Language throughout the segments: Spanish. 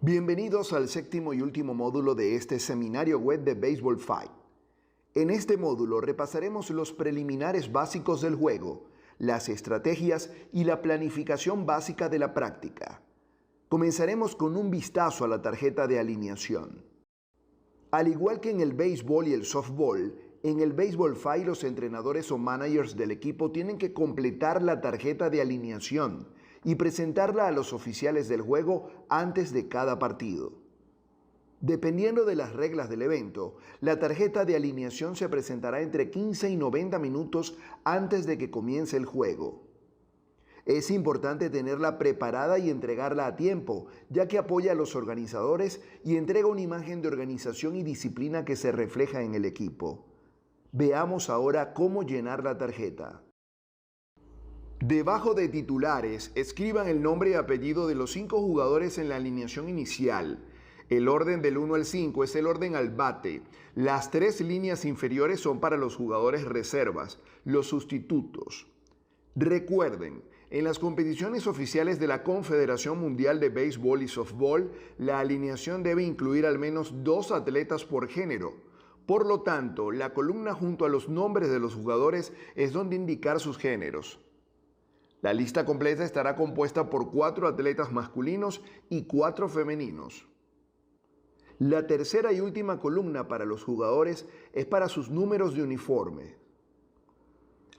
Bienvenidos al séptimo y último módulo de este seminario web de Baseball Fight. En este módulo repasaremos los preliminares básicos del juego, las estrategias y la planificación básica de la práctica. Comenzaremos con un vistazo a la tarjeta de alineación. Al igual que en el béisbol y el softball, en el Baseball Fight los entrenadores o managers del equipo tienen que completar la tarjeta de alineación y presentarla a los oficiales del juego antes de cada partido. Dependiendo de las reglas del evento, la tarjeta de alineación se presentará entre 15 y 90 minutos antes de que comience el juego. Es importante tenerla preparada y entregarla a tiempo, ya que apoya a los organizadores y entrega una imagen de organización y disciplina que se refleja en el equipo. Veamos ahora cómo llenar la tarjeta. Debajo de titulares, escriban el nombre y apellido de los 5 jugadores en la alineación inicial. El orden del 1 al 5 es el orden al bate. Las 3 líneas inferiores son para los jugadores reservas, los sustitutos. Recuerden, en las competiciones oficiales de la Confederación Mundial de Béisbol y Softball, la alineación debe incluir al menos 2 atletas por género. Por lo tanto, la columna junto a los nombres de los jugadores es donde indicar sus géneros. La lista completa estará compuesta por 4 atletas masculinos y 4 femeninos. La tercera y última columna para los jugadores es para sus números de uniforme.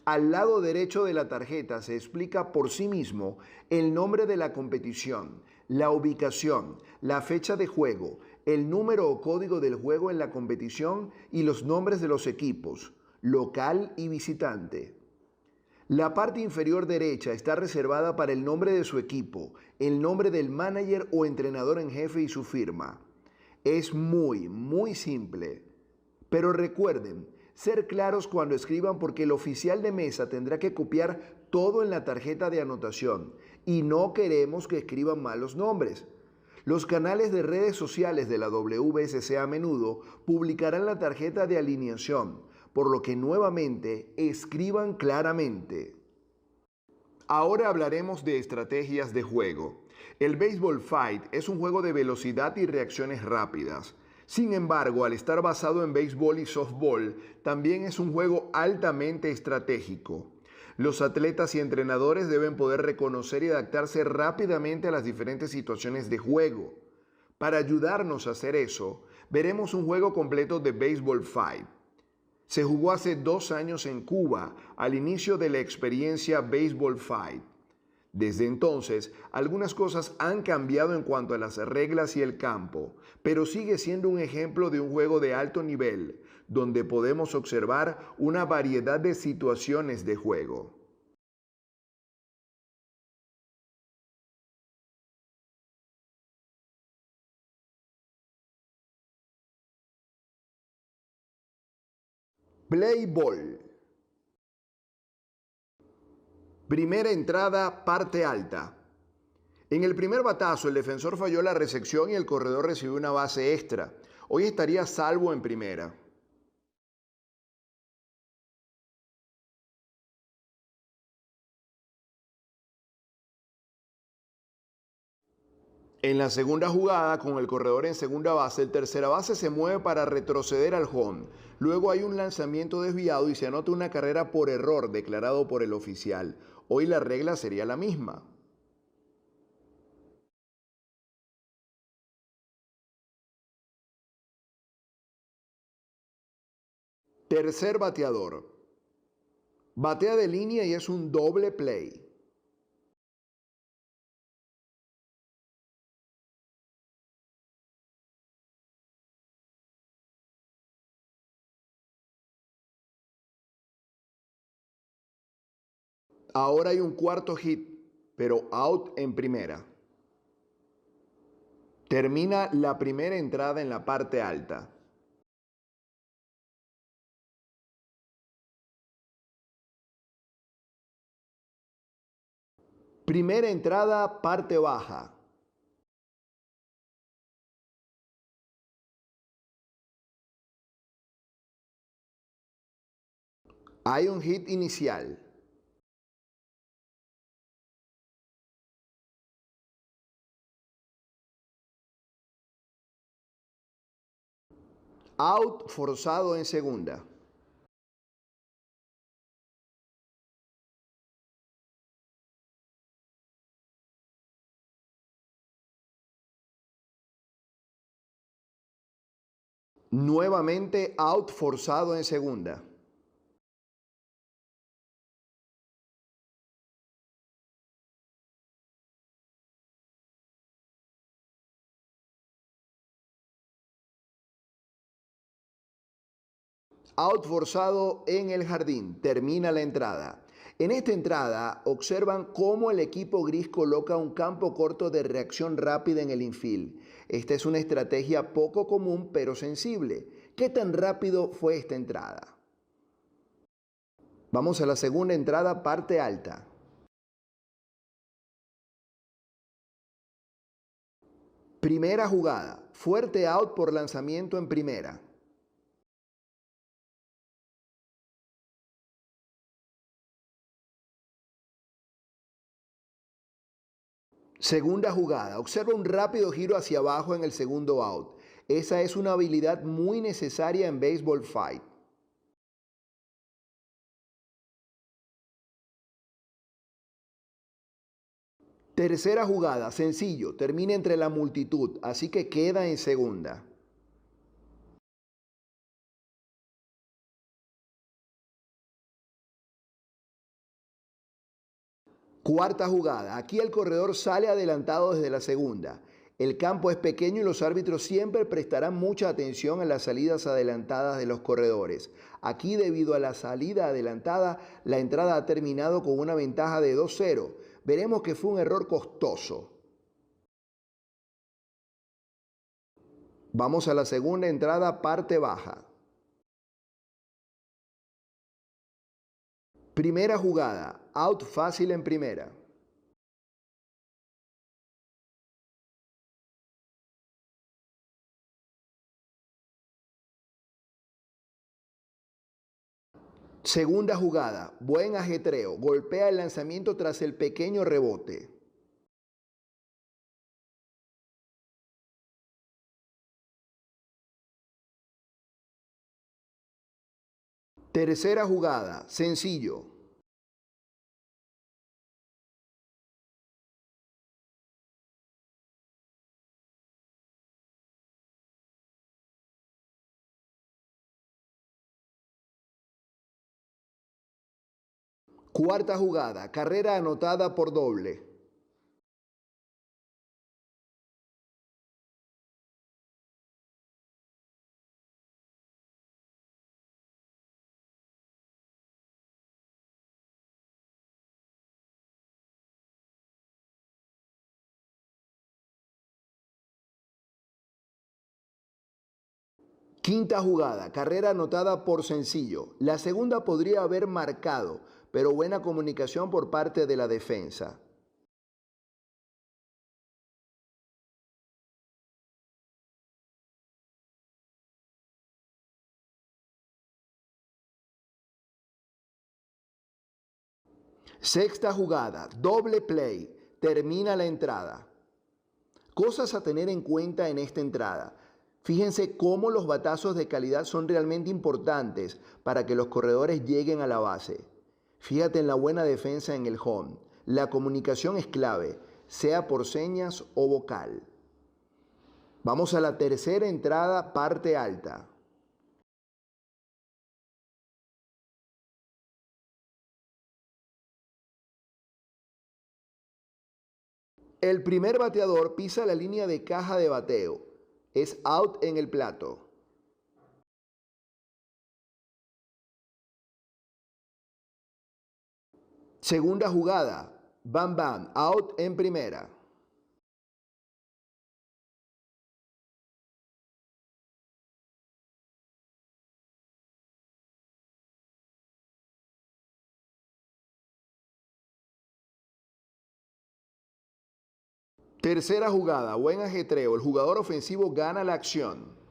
Al lado derecho de la tarjeta se explica por sí mismo el nombre de la competición, la ubicación, la fecha de juego, el número o código del juego en la competición y los nombres de los equipos, local y visitante. La parte inferior derecha está reservada para el nombre de su equipo, el nombre del manager o entrenador en jefe y su firma. Es muy simple. Pero recuerden, ser claros cuando escriban porque el oficial de mesa tendrá que copiar todo en la tarjeta de anotación y no queremos que escriban mal los nombres. Los canales de redes sociales de la WSC a menudo publicarán la tarjeta de alineación, por lo que nuevamente escriban claramente. Ahora hablaremos de estrategias de juego. El Baseball Fight es un juego de velocidad y reacciones rápidas. Sin embargo, al estar basado en béisbol y softball, también es un juego altamente estratégico. Los atletas y entrenadores deben poder reconocer y adaptarse rápidamente a las diferentes situaciones de juego. Para ayudarnos a hacer eso, veremos un juego completo de Baseball Fight. Se jugó hace 2 años en Cuba, al inicio de la experiencia Baseball Fight. Desde entonces, algunas cosas han cambiado en cuanto a las reglas y el campo, pero sigue siendo un ejemplo de un juego de alto nivel, donde podemos observar una variedad de situaciones de juego. Play ball. Primera entrada, parte alta. En el primer batazo, el defensor falló la recepción y el corredor recibió una base extra. Hoy estaría salvo en primera. En la segunda jugada, con el corredor en segunda base, el tercera base se mueve para retroceder al home. Luego hay un lanzamiento desviado y se anota una carrera por error declarado por el oficial. Hoy la regla sería la misma. Tercer bateador. Batea de línea y es un doble play. Ahora hay un cuarto hit, pero out en primera. Termina la primera entrada en la parte alta. Primera entrada, parte baja. Hay un hit inicial. Out forzado en segunda. Nuevamente out forzado en segunda. Out forzado en el jardín. Termina la entrada. En esta entrada observan cómo el equipo gris coloca un campo corto de reacción rápida en el infield. Esta es una estrategia poco común pero sensible. ¿Qué tan rápido fue esta entrada? Vamos a la segunda entrada, parte alta. Primera jugada, fuerte out por lanzamiento en primera. Segunda jugada, observa un rápido giro hacia abajo en el segundo out. Esa es una habilidad muy necesaria en Baseball Fight. Tercera jugada, sencillo, termina entre la multitud, así que queda en segunda. Cuarta jugada, aquí el corredor sale adelantado desde la segunda. El campo es pequeño y los árbitros siempre prestarán mucha atención a las salidas adelantadas de los corredores. Aquí, debido a la salida adelantada, la entrada ha terminado con una ventaja de 2-0. Veremos que fue un error costoso. Vamos a la segunda entrada, parte baja. Primera jugada, out fácil en primera. Segunda jugada, buen ajetreo, golpea el lanzamiento tras el pequeño rebote. Tercera jugada, sencillo. Cuarta jugada, carrera anotada por doble. Quinta jugada, carrera anotada por sencillo. La segunda podría haber marcado, pero buena comunicación por parte de la defensa. Sexta jugada, doble play. Termina la entrada. Cosas a tener en cuenta en esta entrada. Fíjense cómo los batazos de calidad son realmente importantes para que los corredores lleguen a la base. Fíjate en la buena defensa en el home. La comunicación es clave, sea por señas o vocal. Vamos a la tercera entrada, parte alta. El primer bateador pisa la línea de caja de bateo. Es out en el plato. Segunda jugada. Bam bam. Out en primera. Tercera jugada. Buen ajetreo. El jugador ofensivo gana la acción.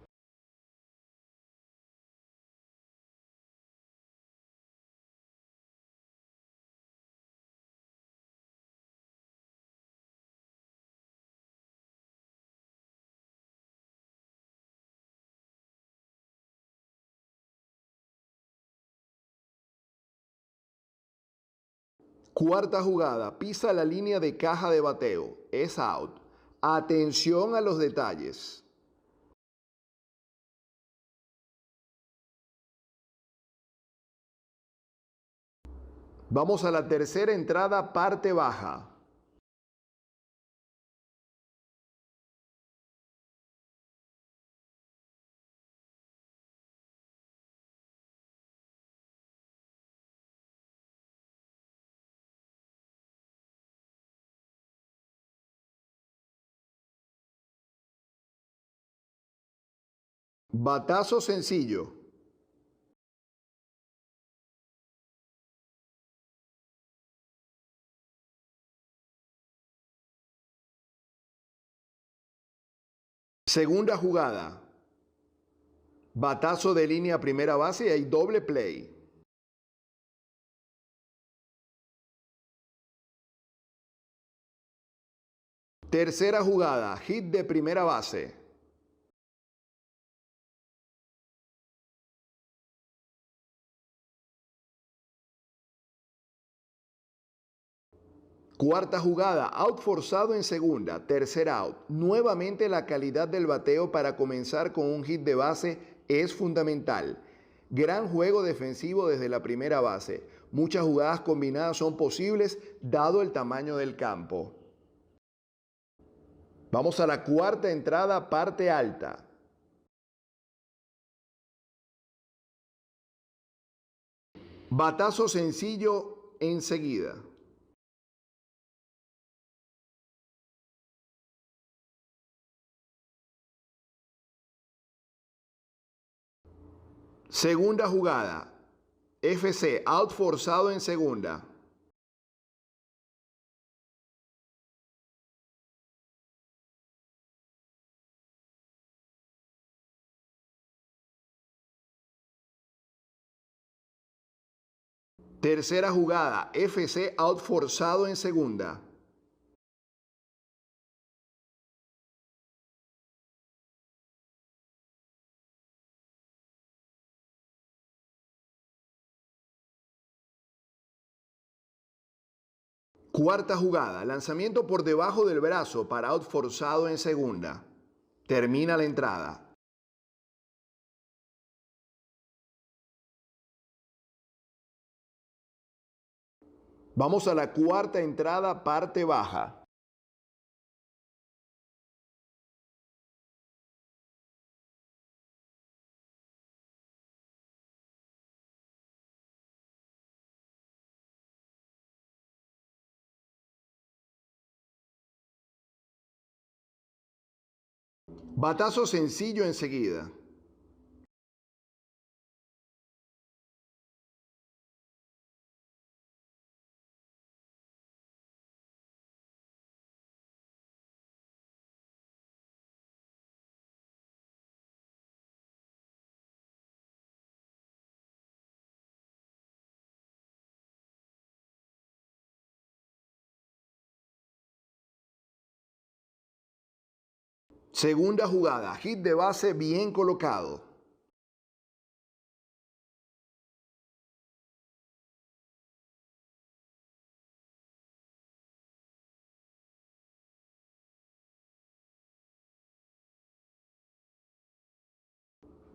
Cuarta jugada, pisa la línea de caja de bateo. Es out. Atención a los detalles. Vamos a la tercera entrada, parte baja. Batazo sencillo. Segunda jugada. Batazo de línea a primera base y hay doble play. Tercera jugada, hit de primera base. Cuarta jugada, out forzado en segunda, tercer out. Nuevamente la calidad del bateo para comenzar con un hit de base es fundamental. Gran juego defensivo desde la primera base. Muchas jugadas combinadas son posibles dado el tamaño del campo. Vamos a la cuarta entrada, parte alta. Batazo sencillo enseguida. Segunda jugada. FC, out forzado en segunda. Tercera jugada, FC, out forzado en segunda. Cuarta jugada, lanzamiento por debajo del brazo para out forzado en segunda. Termina la entrada. Vamos a la cuarta entrada, parte baja. Batazo sencillo enseguida. Segunda jugada, hit de base bien colocado.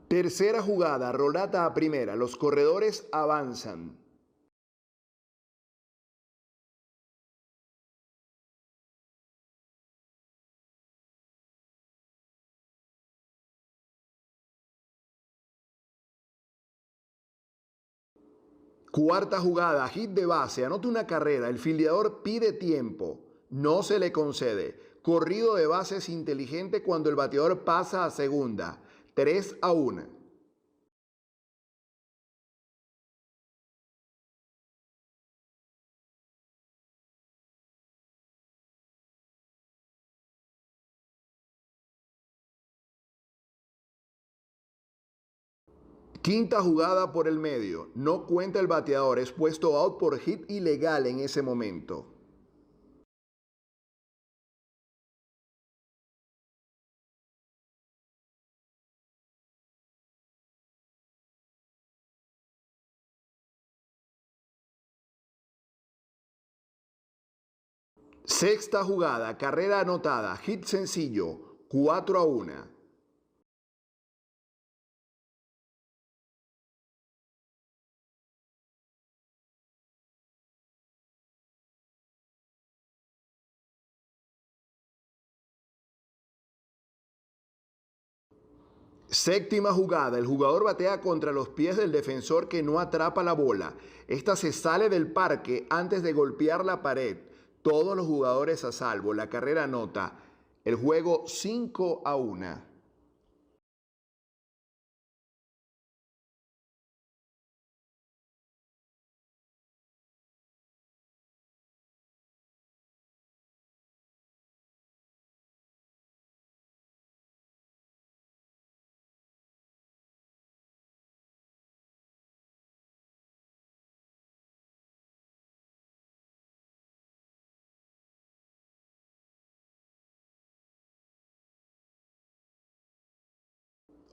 Tercera jugada, rolata a primera. Los corredores avanzan. Cuarta jugada, hit de base, anota una carrera, el fildeador pide tiempo, no se le concede. Corrido de bases inteligente cuando el bateador pasa a segunda, 3-1. Quinta jugada por el medio, no cuenta el bateador, es puesto out por hit ilegal en ese momento. Sexta jugada, carrera anotada, hit sencillo, 4-1. Séptima jugada, el jugador batea contra los pies del defensor que no atrapa la bola. Esta se sale del parque antes de golpear la pared. Todos los jugadores a salvo. La carrera anota. El juego 5-1.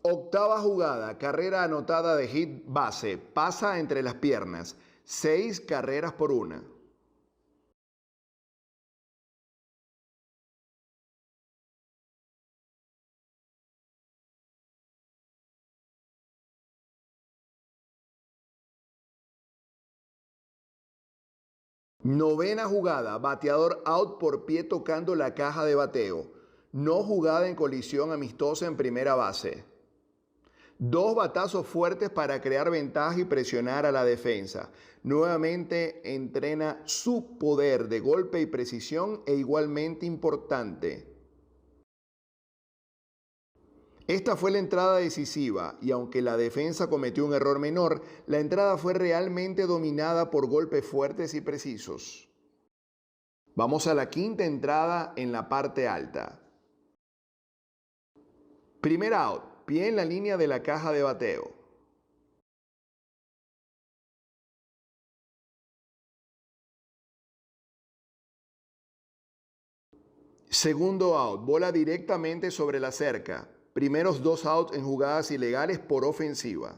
Octava jugada, carrera anotada de hit base. Pasa entre las piernas. 6 carreras por 1. Novena jugada, bateador out por pie tocando la caja de bateo. No jugada en colisión amistosa en primera base. Dos batazos fuertes para crear ventaja y presionar a la defensa. Nuevamente entrena su poder de golpe y precisión e igualmente importante. Esta fue la entrada decisiva y aunque la defensa cometió un error menor, la entrada fue realmente dominada por golpes fuertes y precisos. Vamos a la quinta entrada en la parte alta. Primer out, pie en la línea de la caja de bateo. Segundo out, bola directamente sobre la cerca. Primeros 2 outs en jugadas ilegales por ofensiva.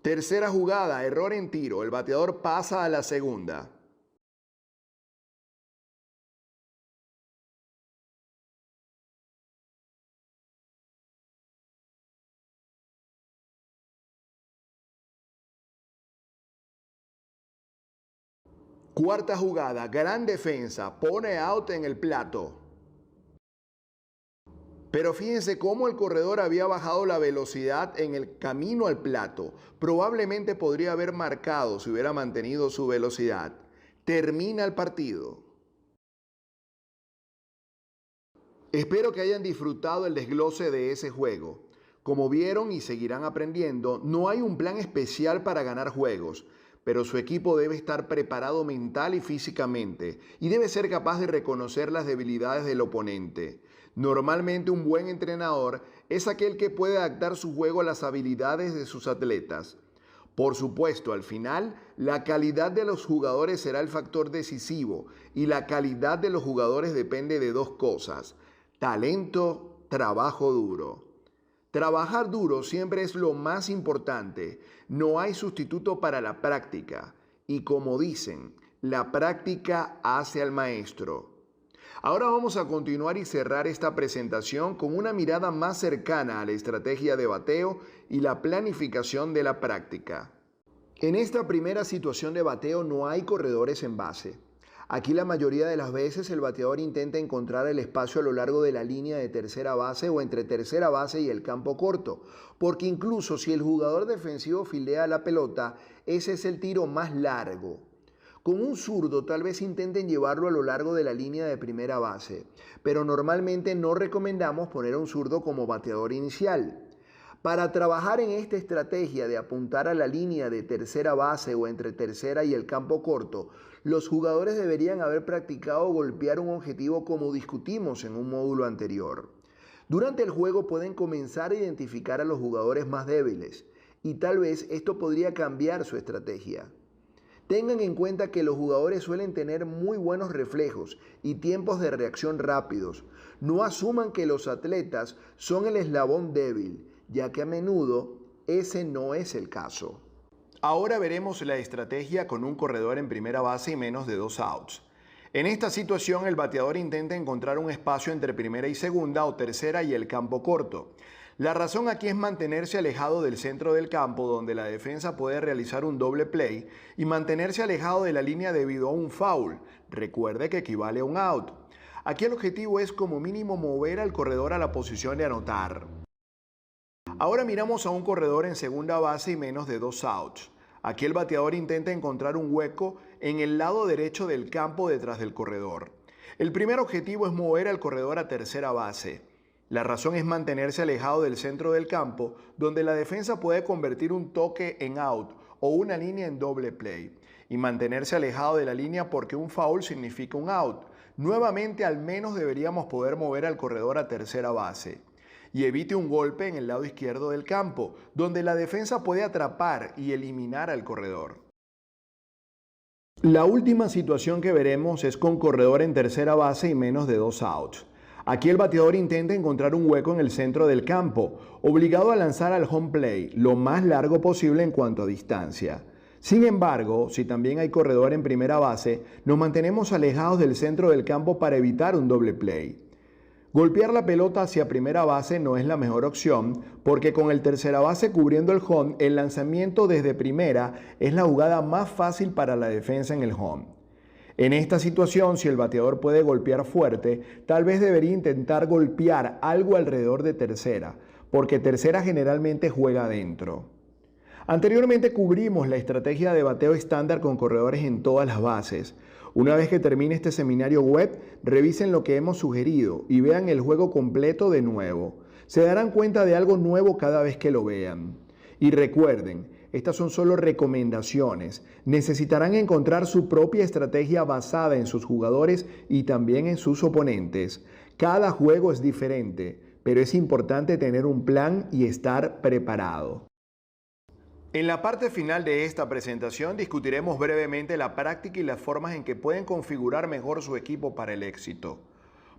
Tercera jugada, error en tiro. El bateador pasa a la segunda. Cuarta jugada, gran defensa, pone out en el plato. Pero fíjense cómo el corredor había bajado la velocidad en el camino al plato. Probablemente podría haber marcado si hubiera mantenido su velocidad. Termina el partido. Espero que hayan disfrutado el desglose de ese juego. Como vieron y seguirán aprendiendo, no hay un plan especial para ganar juegos, pero su equipo debe estar preparado mental y físicamente y debe ser capaz de reconocer las debilidades del oponente. Normalmente un buen entrenador es aquel que puede adaptar su juego a las habilidades de sus atletas. Por supuesto, al final, la calidad de los jugadores será el factor decisivo y la calidad de los jugadores depende de dos cosas: talento, trabajo duro. Trabajar duro siempre es lo más importante. No hay sustituto para la práctica. Y como dicen, la práctica hace al maestro. Ahora vamos a continuar y cerrar esta presentación con una mirada más cercana a la estrategia de bateo y la planificación de la práctica. En esta primera situación de bateo no hay corredores en base. Aquí la mayoría de las veces el bateador intenta encontrar el espacio a lo largo de la línea de tercera base o entre tercera base y el campo corto, porque incluso si el jugador defensivo fildea la pelota, ese es el tiro más largo. Con un zurdo tal vez intenten llevarlo a lo largo de la línea de primera base, pero normalmente no recomendamos poner a un zurdo como bateador inicial. Para trabajar en esta estrategia de apuntar a la línea de tercera base o entre tercera y el campo corto, los jugadores deberían haber practicado golpear un objetivo como discutimos en un módulo anterior. Durante el juego pueden comenzar a identificar a los jugadores más débiles y tal vez esto podría cambiar su estrategia. Tengan en cuenta que los jugadores suelen tener muy buenos reflejos y tiempos de reacción rápidos. No asuman que los atletas son el eslabón débil, ya que a menudo ese no es el caso. Ahora veremos la estrategia con un corredor en primera base y menos de 2 outs. En esta situación, el bateador intenta encontrar un espacio entre primera y segunda o tercera y el campo corto. La razón aquí es mantenerse alejado del centro del campo, donde la defensa puede realizar un doble play, y mantenerse alejado de la línea debido a un foul. Recuerde que equivale a un out. Aquí el objetivo es como mínimo mover al corredor a la posición de anotar. Ahora miramos a un corredor en segunda base y menos de 2 outs. Aquí el bateador intenta encontrar un hueco en el lado derecho del campo detrás del corredor. El primer objetivo es mover al corredor a tercera base. La razón es mantenerse alejado del centro del campo, donde la defensa puede convertir un toque en out o una línea en doble play, y mantenerse alejado de la línea porque un foul significa un out. Nuevamente, al menos deberíamos poder mover al corredor a tercera base. Y evite un golpe en el lado izquierdo del campo, donde la defensa puede atrapar y eliminar al corredor. La última situación que veremos es con corredor en tercera base y menos de 2 outs. Aquí el bateador intenta encontrar un hueco en el centro del campo, obligado a lanzar al home play lo más largo posible en cuanto a distancia. Sin embargo, si también hay corredor en primera base, nos mantenemos alejados del centro del campo para evitar un doble play. Golpear la pelota hacia primera base no es la mejor opción, porque con el tercera base cubriendo el home, el lanzamiento desde primera es la jugada más fácil para la defensa en el home. En esta situación, si el bateador puede golpear fuerte, tal vez debería intentar golpear algo alrededor de tercera, porque tercera generalmente juega adentro. Anteriormente cubrimos la estrategia de bateo estándar con corredores en todas las bases. Una vez que termine este seminario web, revisen lo que hemos sugerido y vean el juego completo de nuevo. Se darán cuenta de algo nuevo cada vez que lo vean. Y recuerden, estas son solo recomendaciones. Necesitarán encontrar su propia estrategia basada en sus jugadores y también en sus oponentes. Cada juego es diferente, pero es importante tener un plan y estar preparado. En la parte final de esta presentación discutiremos brevemente la práctica y las formas en que pueden configurar mejor su equipo para el éxito.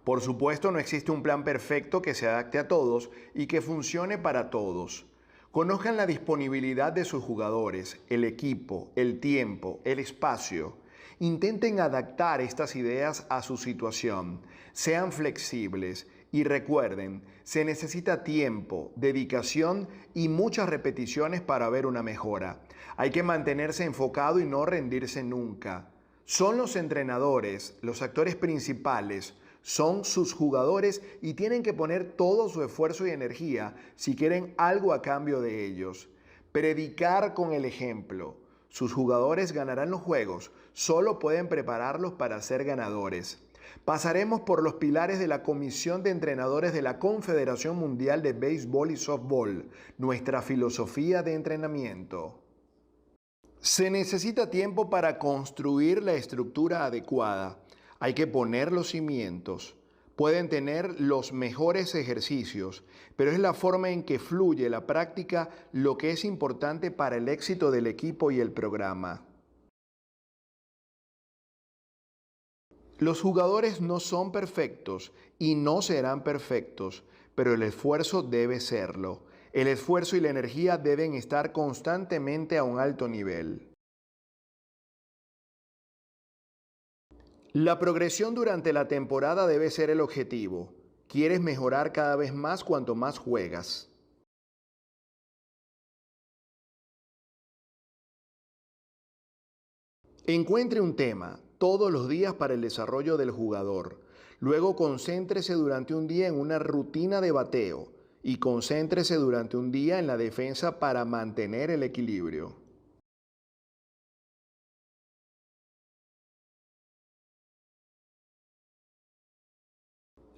Por supuesto, no existe un plan perfecto que se adapte a todos y que funcione para todos. Conozcan la disponibilidad de sus jugadores, el equipo, el tiempo, el espacio. Intenten adaptar estas ideas a su situación. Sean flexibles y recuerden, se necesita tiempo, dedicación y muchas repeticiones para ver una mejora. Hay que mantenerse enfocado y no rendirse nunca. Son los entrenadores, los actores principales, son sus jugadores y tienen que poner todo su esfuerzo y energía si quieren algo a cambio de ellos. Predicar con el ejemplo. Sus jugadores ganarán los juegos, solo pueden prepararlos para ser ganadores. Pasaremos por los pilares de la Comisión de Entrenadores de la Confederación Mundial de Béisbol y Softball, nuestra filosofía de entrenamiento. Se necesita tiempo para construir la estructura adecuada. Hay que poner los cimientos. Pueden tener los mejores ejercicios, pero es la forma en que fluye la práctica lo que es importante para el éxito del equipo y el programa. Los jugadores no son perfectos y no serán perfectos, pero el esfuerzo debe serlo. El esfuerzo y la energía deben estar constantemente a un alto nivel. La progresión durante la temporada debe ser el objetivo. Quieres mejorar cada vez más cuanto más juegas. Encuentre un tema todos los días para el desarrollo del jugador. Luego concéntrese durante un día en una rutina de bateo y concéntrese durante un día en la defensa para mantener el equilibrio.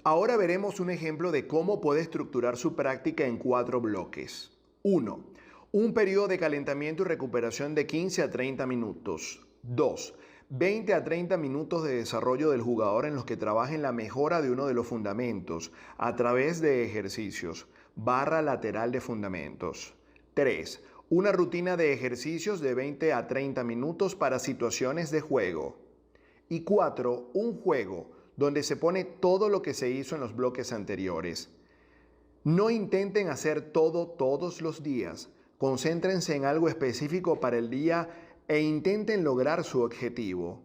Ahora veremos un ejemplo de cómo puede estructurar su práctica en 4 bloques. 1. Un periodo de calentamiento y recuperación de 15 a 30 minutos. 2. 20 a 30 minutos de desarrollo del jugador en los que trabaja en la mejora de uno de los fundamentos a través de ejercicios, barra lateral de fundamentos. 3. Una rutina de ejercicios de 20 a 30 minutos para situaciones de juego. Y 4. Un juego donde se pone todo lo que se hizo en los bloques anteriores. No intenten hacer todo todos los días. Concéntrense en algo específico para el día e intenten lograr su objetivo.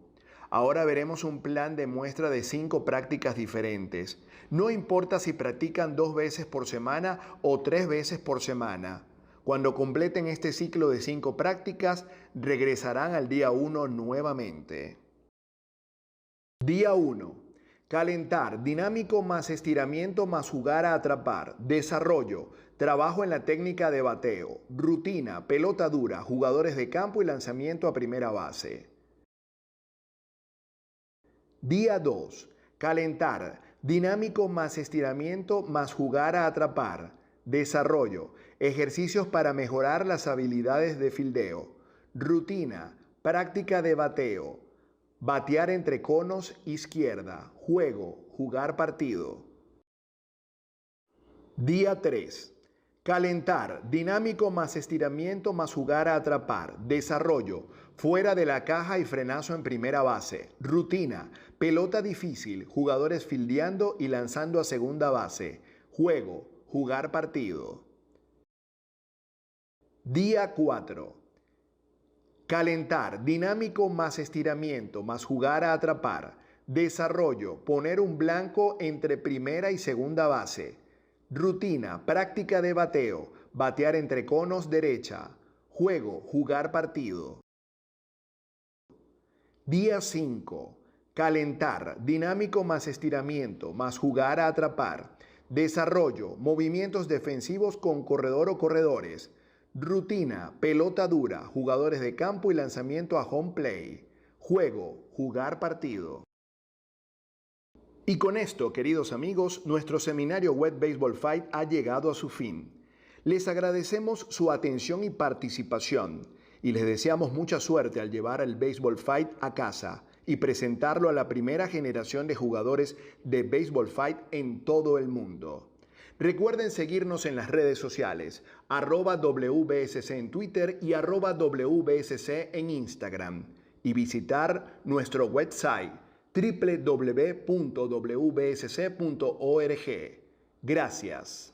Ahora veremos un plan de muestra de 5 prácticas diferentes. No importa si practican 2 veces por semana o 3 veces por semana. Cuando completen este ciclo de 5 prácticas, regresarán al día 1 nuevamente. Día 1. Calentar, dinámico más estiramiento más jugar a atrapar. Desarrollo, trabajo en la técnica de bateo. Rutina, pelota dura, jugadores de campo y lanzamiento a primera base. Día 2. Calentar, dinámico más estiramiento más jugar a atrapar. Desarrollo, ejercicios para mejorar las habilidades de fildeo. Rutina, práctica de bateo. Batear entre conos, izquierda. Juego, jugar partido. Día 3. Calentar, dinámico más estiramiento más jugar a atrapar. Desarrollo, fuera de la caja y frenazo en primera base. Rutina, pelota difícil, jugadores fildeando y lanzando a segunda base. Juego, jugar partido. Día 4. Calentar, dinámico más estiramiento más jugar a atrapar. Desarrollo, poner un blanco entre primera y segunda base. Rutina, práctica de bateo, batear entre conos derecha. Juego, jugar partido. Día 5. Calentar, dinámico más estiramiento más jugar a atrapar. Desarrollo, movimientos defensivos con corredor o corredores. Rutina, pelota dura, jugadores de campo y lanzamiento a home play. Juego, jugar partido. Y con esto, queridos amigos, nuestro seminario web Baseball Fight ha llegado a su fin. Les agradecemos su atención y participación y les deseamos mucha suerte al llevar el Baseball Fight a casa y presentarlo a la primera generación de jugadores de Baseball Fight en todo el mundo. Recuerden seguirnos en las redes sociales, @WBSC en Twitter y @WBSC en Instagram, y visitar nuestro website www.wbsc.org. Gracias.